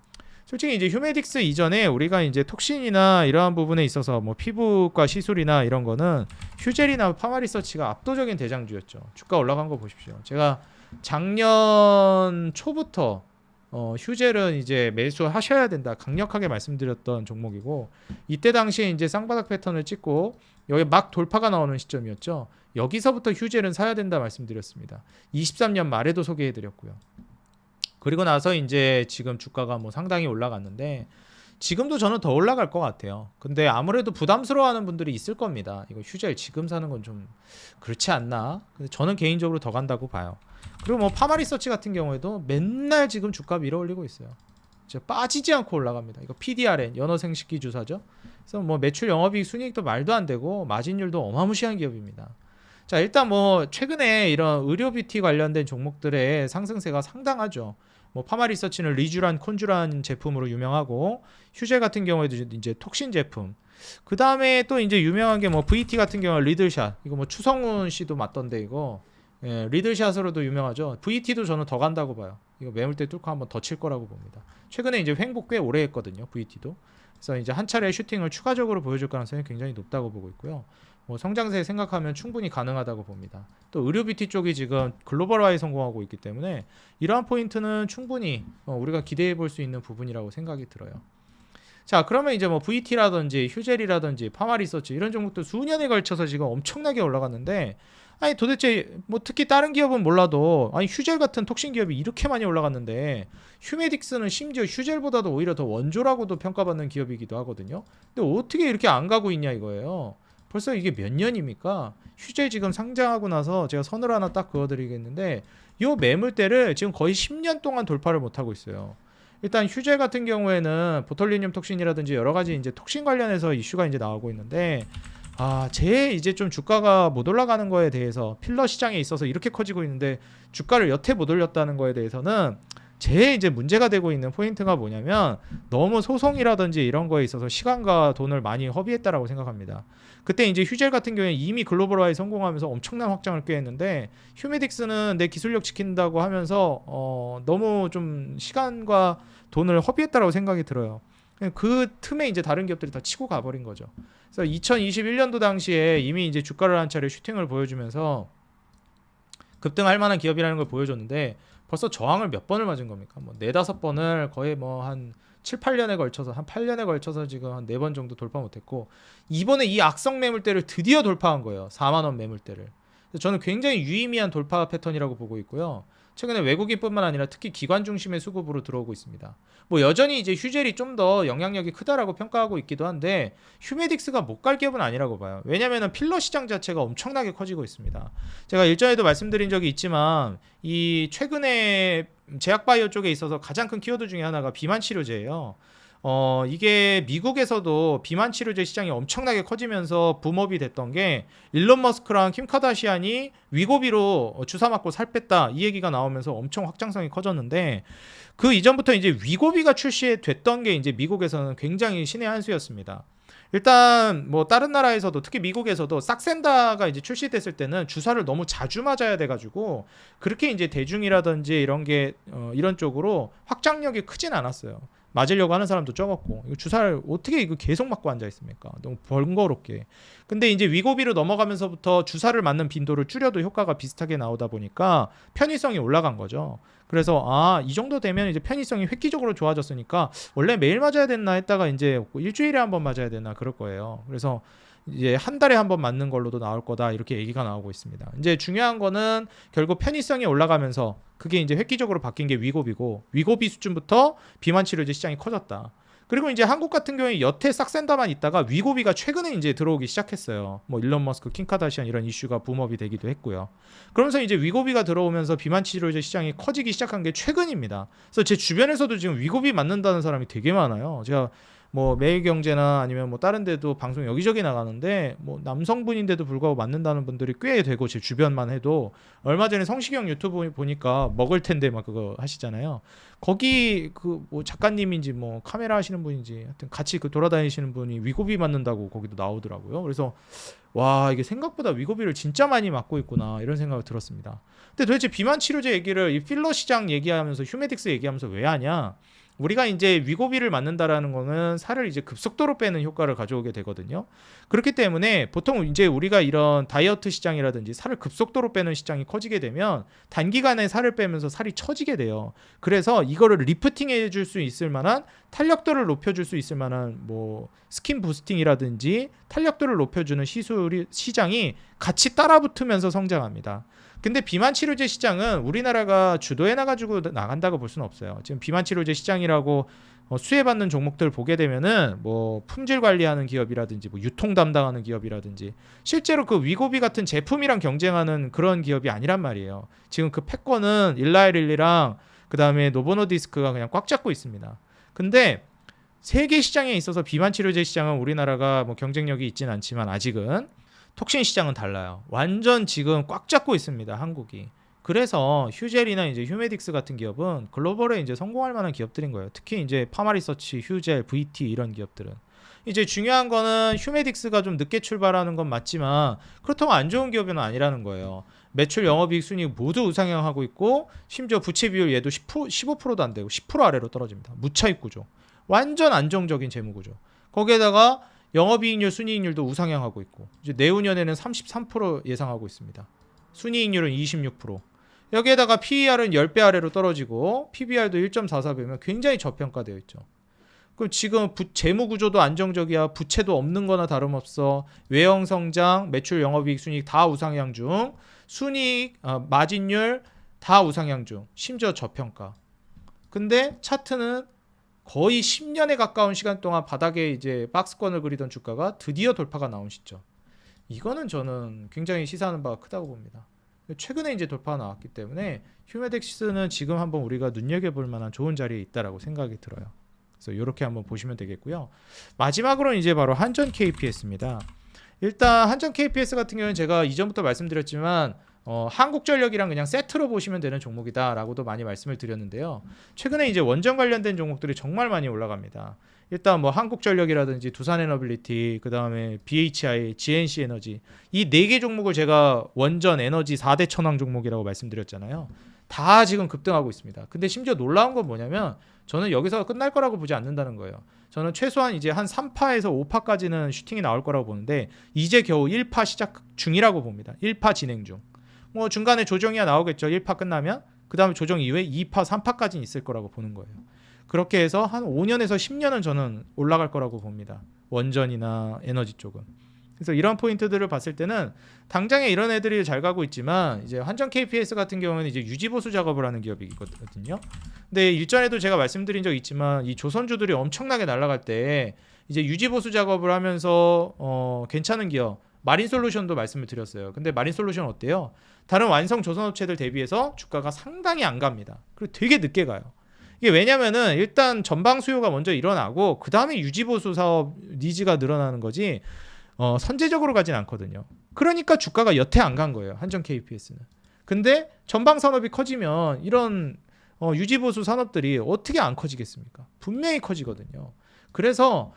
솔직히 이제 휴메딕스 이전에 우리가 이제 톡신이나 이러한 부분에 있어서 뭐 피부과 시술이나 이런 거는 휴젤이나 파마리서치가 압도적인 대장주였죠. 주가 올라간 거 보십시오. 제가 작년 초부터 휴젤은 이제 매수하셔야 된다 강력하게 말씀드렸던 종목이고, 이때 당시에 이제 쌍바닥 패턴을 찍고 여기 막 돌파가 나오는 시점이었죠. 여기서부터 휴젤은 사야 된다 말씀드렸습니다. 23년 말에도 소개해드렸고요. 그리고 나서 이제 지금 주가가 뭐 상당히 올라갔는데 지금도 저는 더 올라갈 것 같아요. 근데 아무래도 부담스러워하는 분들이 있을 겁니다. 이거 휴젤 지금 사는 건 좀 그렇지 않나? 근데 저는 개인적으로 더 간다고 봐요. 그리고 뭐 파마리서치 같은 경우에도 맨날 지금 주가 밀어올리고 있어요. 진짜 빠지지 않고 올라갑니다. 이거 PDRN 연어생식기 주사죠. 그래서 뭐 매출 영업이익 순이익도 말도 안 되고 마진율도 어마무시한 기업입니다. 자, 일단 뭐 최근에 이런 의료 뷰티 관련된 종목들의 상승세가 상당하죠. 뭐 파마리서치는 리쥬란 콘쥬란 제품으로 유명하고, 휴젤 같은 경우에도 이제 톡신 제품. 그 다음에 또 이제 유명한 게 뭐 VT 같은 경우 리들샷. 이거 뭐 추성훈 씨도 맞던데 이거. 예, 리들샷으로도 유명하죠. VT도 저는 더 간다고 봐요. 이거 매물대 뚫고 한번 더 칠 거라고 봅니다. 최근에 이제 횡보 꽤 오래 했거든요. VT도. 그래서 이제 한 차례 슈팅을 추가적으로 보여줄 가능성이 굉장히 높다고 보고 있고요. 뭐 성장세 생각하면 충분히 가능하다고 봅니다. 또 의료 뷰티 쪽이 지금 글로벌화에 성공하고 있기 때문에 이러한 포인트는 충분히 우리가 기대해 볼 수 있는 부분이라고 생각이 들어요. 자, 그러면 이제 뭐 VT라든지 휴젤이라든지 파마리서치 이런 종목도 수년에 걸쳐서 지금 엄청나게 올라갔는데, 아니 도대체 뭐 특히 다른 기업은 몰라도 아니 휴젤 같은 톡신 기업이 이렇게 많이 올라갔는데 휴메딕스는 심지어 휴젤보다도 오히려 더 원조라고도 평가받는 기업이기도 하거든요. 근데 어떻게 이렇게 안 가고 있냐 이거예요. 벌써 이게 몇 년입니까? 휴젤 지금 상장하고 나서 제가 선을 하나 딱 그어드리겠는데 이 매물대를 지금 거의 10년 동안 돌파를 못하고 있어요. 일단 휴젤 같은 경우에는 보톨리늄 톡신이라든지 여러 가지 이제 톡신 관련해서 이슈가 이제 나오고 있는데, 제 이제 좀 주가가 못 올라가는 거에 대해서 필러 시장에 있어서 이렇게 커지고 있는데 주가를 여태 못 올렸다는 거에 대해서는 제 이제 문제가 되고 있는 포인트가 뭐냐면 너무 소송이라든지 이런 거에 있어서 시간과 돈을 많이 허비했다라고 생각합니다. 그때 이제 휴젤 같은 경우에 이미 글로벌화에 성공하면서 엄청난 확장을 꾀했는데 휴메딕스는 내 기술력 지킨다고 하면서 너무 좀 시간과 돈을 허비했다라고 생각이 들어요. 그 틈에 이제 다른 기업들이 다 치고 가버린 거죠. 그래서 2021년도 당시에 이미 이제 주가를 한 차례 슈팅을 보여주면서 급등할 만한 기업이라는 걸 보여줬는데 벌써 저항을 몇 번을 맞은 겁니까? 뭐 4-5번을 거의 뭐 한 7-8년에 걸쳐서 한 8년에 걸쳐서 지금 한 4번 정도 돌파 못했고, 이번에 이 악성 매물대를 드디어 돌파한 거예요. 4만 원 매물대를. 저는 굉장히 유의미한 돌파 패턴이라고 보고 있고요. 최근에 외국인뿐만 아니라 특히 기관 중심의 수급으로 들어오고 있습니다. 뭐 여전히 이제 휴젤이 좀 더 영향력이 크다라고 평가하고 있기도 한데 휴메딕스가 못 갈 기업은 아니라고 봐요. 왜냐면은 필러 시장 자체가 엄청나게 커지고 있습니다. 제가 일전에도 말씀드린 적이 있지만 이 최근에 제약바이오 쪽에 있어서 가장 큰 키워드 중에 하나가 비만 치료제예요. 이게 미국에서도 비만 치료제 시장이 엄청나게 커지면서 붐업이 됐던 게 일론 머스크랑 킴 카다시안이 위고비로 주사 맞고 살 뺐다 이 얘기가 나오면서 엄청 확장성이 커졌는데, 그 이전부터 이제 위고비가 출시됐던 게 이제 미국에서는 굉장히 신의 한 수였습니다. 일단 뭐 다른 나라에서도 특히 미국에서도 싹센다가 이제 출시됐을 때는 주사를 너무 자주 맞아야 돼가지고 그렇게 이제 대중이라든지 이런 게 이런 쪽으로 확장력이 크진 않았어요. 맞으려고 하는 사람도 적었고, 이거 주사를 어떻게 이거 계속 맞고 앉아 있습니까? 너무 번거롭게. 근데 이제 위고비로 넘어가면서부터 주사를 맞는 빈도를 줄여도 효과가 비슷하게 나오다 보니까 편의성이 올라간 거죠. 그래서 이 정도 되면 이제 편의성이 획기적으로 좋아졌으니까 원래 매일 맞아야 됐나 했다가 이제 일주일에 한 번 맞아야 되나 그럴 거예요. 그래서 이제 한 달에 한 번 맞는 걸로도 나올 거다 이렇게 얘기가 나오고 있습니다. 이제 중요한 거는 결국 편의성이 올라가면서 그게 이제 획기적으로 바뀐 게 위고비고, 위고비 수준부터 비만 치료제 시장이 커졌다. 그리고 이제 한국 같은 경우에 여태 싹센다만 있다가 위고비가 최근에 이제 들어오기 시작했어요. 뭐 일론 머스크, 킴 카다시안 이런 이슈가 붐업이 되기도 했고요. 그러면서 이제 위고비가 들어오면서 비만 치료제 시장이 커지기 시작한 게 최근입니다. 그래서 제 주변에서도 지금 위고비 맞는다는 사람이 되게 많아요. 제가 뭐 매일경제나 아니면 뭐 다른 데도 방송 여기저기 나가는데 뭐 남성분인데도 불구하고 맞는다는 분들이 꽤 되고, 제 주변만 해도 얼마 전에 성시경 유튜브 보니까 먹을 텐데 막 그거 하시잖아요. 거기 그 뭐 작가님인지 뭐 카메라 하시는 분인지 하여튼 같이 그 돌아다니시는 분이 위고비 맞는다고 거기도 나오더라고요. 그래서 와, 이게 생각보다 위고비를 진짜 많이 맞고 있구나 이런 생각이 들었습니다. 근데 도대체 비만 치료제 얘기를 이 필러 시장 얘기하면서 휴메딕스 얘기하면서 왜 하냐? 우리가 이제 위고비를 맞는다라는 거는 살을 이제 급속도로 빼는 효과를 가져오게 되거든요. 그렇기 때문에 보통 이제 우리가 이런 다이어트 시장이라든지 살을 급속도로 빼는 시장이 커지게 되면 단기간에 살을 빼면서 살이 처지게 돼요. 그래서 이거를 리프팅 해줄 수 있을 만한, 탄력도를 높여줄 수 있을 만한 뭐 스킨 부스팅이라든지 탄력도를 높여주는 시장이 같이 따라붙으면서 성장합니다. 근데 비만 치료제 시장은 우리나라가 주도해 나가지고 나간다고 볼 수는 없어요. 지금 비만 치료제 시장이라고 수혜받는 종목들 보게 되면은 뭐 품질 관리하는 기업이라든지 뭐 유통 담당하는 기업이라든지 실제로 그 위고비 같은 제품이랑 경쟁하는 그런 기업이 아니란 말이에요. 지금 그 패권은 일라이릴리랑 그 다음에 노보노디스크가 그냥 꽉 잡고 있습니다. 근데 세계 시장에 있어서 비만 치료제 시장은 우리나라가 뭐 경쟁력이 있진 않지만 아직은 톡신 시장은 달라요. 완전 지금 꽉 잡고 있습니다, 한국이. 그래서 휴젤이나 이제 휴메딕스 같은 기업은 글로벌에 이제 성공할 만한 기업들인 거예요. 특히 이제 파마리서치, 휴젤, VT 이런 기업들은. 이제 중요한 거는 휴메딕스가 좀 늦게 출발하는 건 맞지만 그렇다고 안 좋은 기업은 아니라는 거예요. 매출, 영업이익, 순이익 모두 우상향하고 있고 심지어 부채 비율 얘도 10%, 15%도 안 되고 10% 아래로 떨어집니다. 무차익 구조. 완전 안정적인 재무 구조. 거기에다가 영업이익률, 순이익률도 우상향하고 있고 이제 내후년에는 33% 예상하고 있습니다. 순이익률은 26%. 여기에다가 PER은 10배 아래로 떨어지고 PBR도 1.44배면 굉장히 저평가되어 있죠. 그럼 지금 재무 구조도 안정적이야. 부채도 없는 거나 다름없어. 외형 성장, 매출, 영업이익, 순이익 다 우상향 중. 순이익, 마진율 다 우상향 중. 심지어 저평가. 근데 차트는 거의 10년에 가까운 시간 동안 바닥에 이제 박스권을 그리던 주가가 드디어 돌파가 나온 시점. 이거는 저는 굉장히 시사하는 바가 크다고 봅니다. 최근에 이제 돌파가 나왔기 때문에 휴메딕스는 지금 한번 우리가 눈여겨볼 만한 좋은 자리에 있다라고 생각이 들어요. 그래서 이렇게 한번 보시면 되겠고요. 마지막으로 이제 바로 한전 KPS입니다. 일단 한전 KPS 같은 경우는 제가 이전부터 말씀드렸지만 한국전력이랑 그냥 세트로 보시면 되는 종목이다라고도 많이 말씀을 드렸는데요. 최근에 이제 원전 관련된 종목들이 정말 많이 올라갑니다. 일단 뭐 한국전력이라든지 두산에너빌리티, 그 다음에 BHI, GNC에너지 이 4개 종목을 제가 원전 에너지 4대 천왕 종목이라고 말씀드렸잖아요. 다 지금 급등하고 있습니다. 근데 심지어 놀라운 건 뭐냐면 저는 여기서 끝날 거라고 보지 않는다는 거예요. 저는 최소한 이제 한 3파에서 5파까지는 슈팅이 나올 거라고 보는데 이제 겨우 1파 시작 중이라고 봅니다. 1파 진행 중. 뭐 중간에 조정이야 나오겠죠. 1파 끝나면. 그 다음에 조정 이후에 2파, 3파까지는 있을 거라고 보는 거예요. 그렇게 해서 한 5년에서 10년은 저는 올라갈 거라고 봅니다. 원전이나 에너지 쪽은. 그래서 이런 포인트들을 봤을 때는 당장에 이런 애들이 잘 가고 있지만 이제 한전 KPS 같은 경우는 이제 유지보수 작업을 하는 기업이거든요. 근데 일전에도 제가 말씀드린 적 있지만 이 조선주들이 엄청나게 날아갈 때 이제 유지보수 작업을 하면서 괜찮은 기업 마린솔루션도 말씀을 드렸어요. 근데 마린솔루션 어때요? 다른 완성 조선업체들 대비해서 주가가 상당히 안 갑니다. 그리고 되게 늦게 가요. 이게 왜냐면은 일단 전방 수요가 먼저 일어나고 그 다음에 유지보수 사업 니즈가 늘어나는 거지 선제적으로 가진 않거든요. 그러니까 주가가 여태 안 간 거예요. 한전 KPS는. 근데 전방 산업이 커지면 이런 유지보수 산업들이 어떻게 안 커지겠습니까? 분명히 커지거든요. 그래서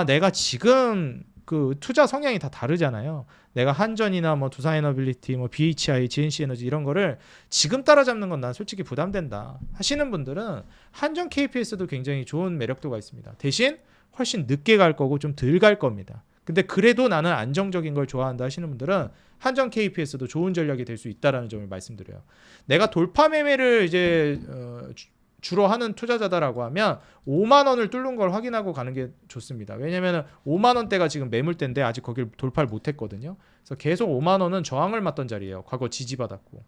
내가 지금 그 투자 성향이 다 다르잖아요. 내가 한전이나 뭐 두산에너빌리티, 뭐 BHI, GNC에너지 이런 거를 지금 따라잡는 건 난 솔직히 부담된다 하시는 분들은 한전 KPS도 굉장히 좋은 매력도가 있습니다. 대신 훨씬 늦게 갈 거고 좀 덜 갈 겁니다. 근데 그래도 나는 안정적인 걸 좋아한다 하시는 분들은 한전 KPS도 좋은 전략이 될 수 있다라는 점을 말씀드려요. 내가 돌파 매매를 이제 주로 하는 투자자다라고 하면 5만 원을 뚫는 걸 확인하고 가는 게 좋습니다. 왜냐하면 5만 원대가 지금 매물대인데 아직 거길 돌파를 못했거든요. 그래서 계속 5만 원은 저항을 맞던 자리예요. 과거 지지받았고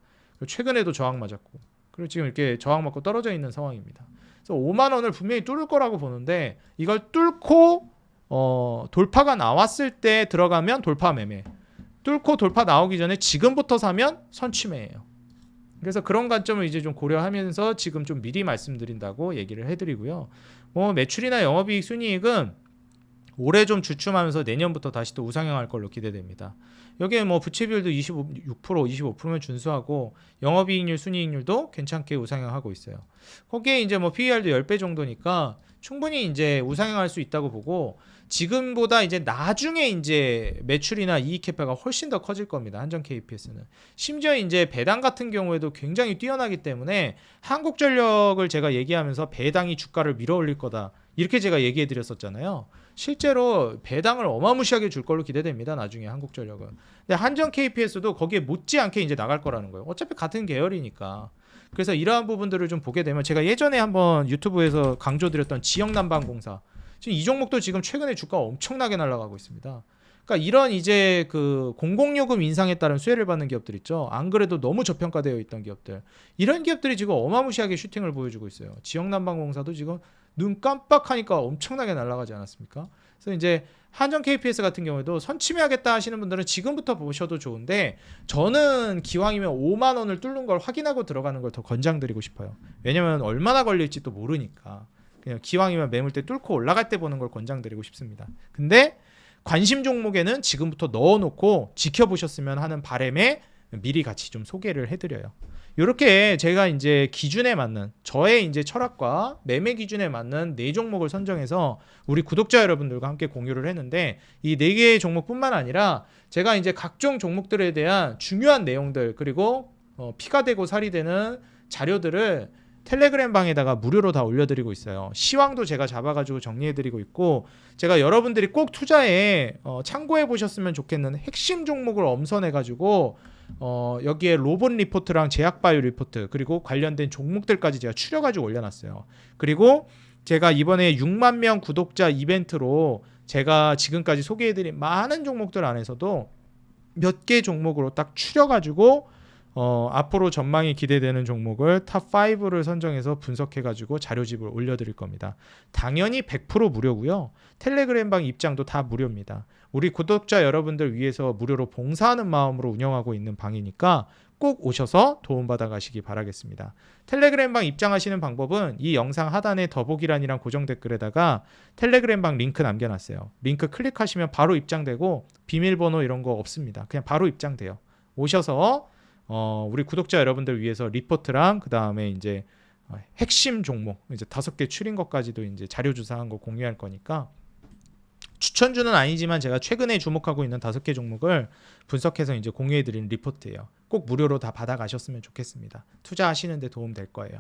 최근에도 저항 맞았고 그리고 지금 이렇게 저항 맞고 떨어져 있는 상황입니다. 그래서 5만 원을 분명히 뚫을 거라고 보는데 이걸 뚫고 돌파가 나왔을 때 들어가면 돌파 매매, 뚫고 돌파 나오기 전에 지금부터 사면 선취매예요. 그래서 그런 관점을 이제 좀 고려하면서 지금 좀 미리 말씀드린다고 얘기를 해드리고요. 뭐 매출이나 영업이익 순이익은 올해 좀 주춤하면서 내년부터 다시 또 우상향할 걸로 기대됩니다. 여기에 뭐 부채 비율도 26%, 25%면 준수하고 영업이익률, 순이익률도 괜찮게 우상향하고 있어요. 거기에 이제 뭐 PER도 10배 정도니까 충분히 이제 우상향할 수 있다고 보고 지금보다 이제 나중에 이제 매출이나 이익 캐파가 훨씬 더 커질 겁니다. 한전 KPS는. 심지어 이제 배당 같은 경우에도 굉장히 뛰어나기 때문에 한국전력을 제가 얘기하면서 배당이 주가를 밀어 올릴 거다. 이렇게 제가 얘기해 드렸었잖아요. 실제로 배당을 어마무시하게 줄 걸로 기대됩니다. 나중에 한국전력은. 근데 한전 KPS도 거기에 못지않게 이제 나갈 거라는 거예요. 어차피 같은 계열이니까. 그래서 이러한 부분들을 좀 보게 되면 제가 예전에 한번 유튜브에서 강조드렸던 지역난방공사 지금 이 종목도 지금 최근에 주가가 엄청나게 날아가고 있습니다. 그러니까 이런 이제 그 공공요금 인상에 따른 수혜를 받는 기업들 있죠. 안 그래도 너무 저평가되어 있던 기업들. 이런 기업들이 지금 어마무시하게 슈팅을 보여주고 있어요. 지역난방공사도 지금 눈 깜빡하니까 엄청나게 날아가지 않았습니까? 그래서 이제 한전 KPS 같은 경우에도 선침해야겠다 하시는 분들은 지금부터 보셔도 좋은데 저는 기왕이면 5만 원을 뚫는 걸 확인하고 들어가는 걸 더 권장드리고 싶어요. 왜냐면 얼마나 걸릴지도 모르니까. 그냥 기왕이면 매물대 뚫고 올라갈 때 보는 걸 권장드리고 싶습니다. 근데 관심 종목에는 지금부터 넣어놓고 지켜보셨으면 하는 바람에 미리 같이 좀 소개를 해드려요. 이렇게 제가 이제 기준에 맞는 저의 이제 철학과 매매 기준에 맞는 4종목을 선정해서 우리 구독자 여러분들과 함께 공유를 했는데 이 4개의 종목뿐만 아니라 제가 이제 각종 종목들에 대한 중요한 내용들 그리고 피가 되고 살이 되는 자료들을 텔레그램 방에다가 무료로 다 올려드리고 있어요. 시황도 제가 잡아가지고 정리해드리고 있고 제가 여러분들이 꼭 투자에 참고해 보셨으면 좋겠는 핵심 종목을 엄선해가지고 여기에 로봇 리포트랑 제약바이오 리포트 그리고 관련된 종목들까지 제가 추려가지고 올려놨어요. 그리고 제가 이번에 6만 명 구독자 이벤트로 제가 지금까지 소개해드린 많은 종목들 안에서도 몇 개 종목으로 딱 추려가지고 앞으로 전망이 기대되는 종목을 탑5를 선정해서 분석해가지고 자료집을 올려드릴 겁니다. 당연히 100% 무료고요. 텔레그램방 입장도 다 무료입니다. 우리 구독자 여러분들 위해서 무료로 봉사하는 마음으로 운영하고 있는 방이니까 꼭 오셔서 도움받아 가시기 바라겠습니다. 텔레그램방 입장하시는 방법은 이 영상 하단에 더보기란이랑 고정 댓글에다가 텔레그램방 링크 남겨놨어요. 링크 클릭하시면 바로 입장되고 비밀번호 이런 거 없습니다. 그냥 바로 입장돼요. 오셔서 우리 구독자 여러분들 위해서 리포트랑 그 다음에 이제 핵심 종목 이제 5개 추린 것까지도 이제 자료 조사한 거 공유할 거니까 추천주는 아니지만 제가 최근에 주목하고 있는 5개 종목을 분석해서 이제 공유해드리는 리포트예요. 꼭 무료로 다 받아가셨으면 좋겠습니다. 투자하시는데 도움 될 거예요.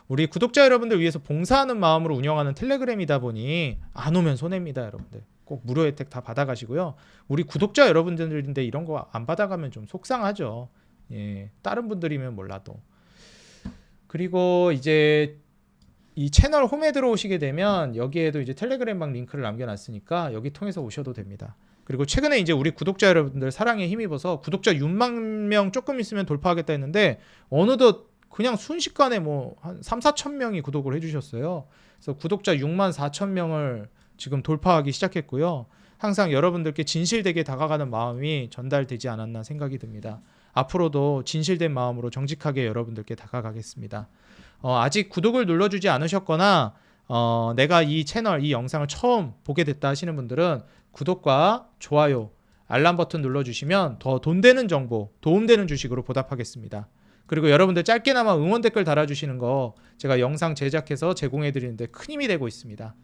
우리 구독자 여러분들 위해서 봉사하는 마음으로 운영하는 텔레그램이다 보니 안 오면 손해입니다, 여러분들. 꼭 무료 혜택 다 받아가시고요. 우리 구독자 여러분들인데 이런 거 안 받아가면 좀 속상하죠. 예, 다른 분들이면 몰라도. 그리고 이제 이 채널 홈에 들어오시게 되면 여기에도 이제 텔레그램방 링크를 남겨놨으니까 여기 통해서 오셔도 됩니다. 그리고 최근에 이제 우리 구독자 여러분들 사랑에 힘입어서 구독자 6만 명 조금 있으면 돌파하겠다 했는데 어느덧 그냥 순식간에 뭐 한 3, 4천 명이 구독을 해주셨어요. 그래서 구독자 6만 4천 명을 지금 돌파하기 시작했고요. 항상 여러분들께 진실되게 다가가는 마음이 전달되지 않았나 생각이 듭니다. 앞으로도 진실된 마음으로 정직하게 여러분들께 다가가겠습니다. 아직 구독을 눌러주지 않으셨거나 내가 이 채널, 이 영상을 처음 보게 됐다 하시는 분들은 구독과 좋아요, 알람 버튼 눌러주시면 더 돈 되는 정보, 도움되는 주식으로 보답하겠습니다. 그리고 여러분들 짧게나마 응원 댓글 달아주시는 거 제가 영상 제작해서 제공해드리는데 큰 힘이 되고 있습니다.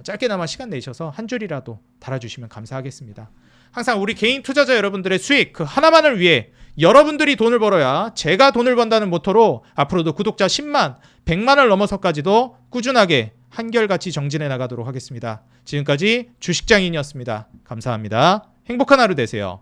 짧게나마 시간 내셔서 한 줄이라도 달아주시면 감사하겠습니다. 항상 우리 개인 투자자 여러분들의 수익 그 하나만을 위해 여러분들이 돈을 벌어야 제가 돈을 번다는 모토로 앞으로도 구독자 10만, 100만을 넘어서까지도 꾸준하게 한결같이 정진해 나가도록 하겠습니다. 지금까지 주식장인이었습니다. 감사합니다. 행복한 하루 되세요.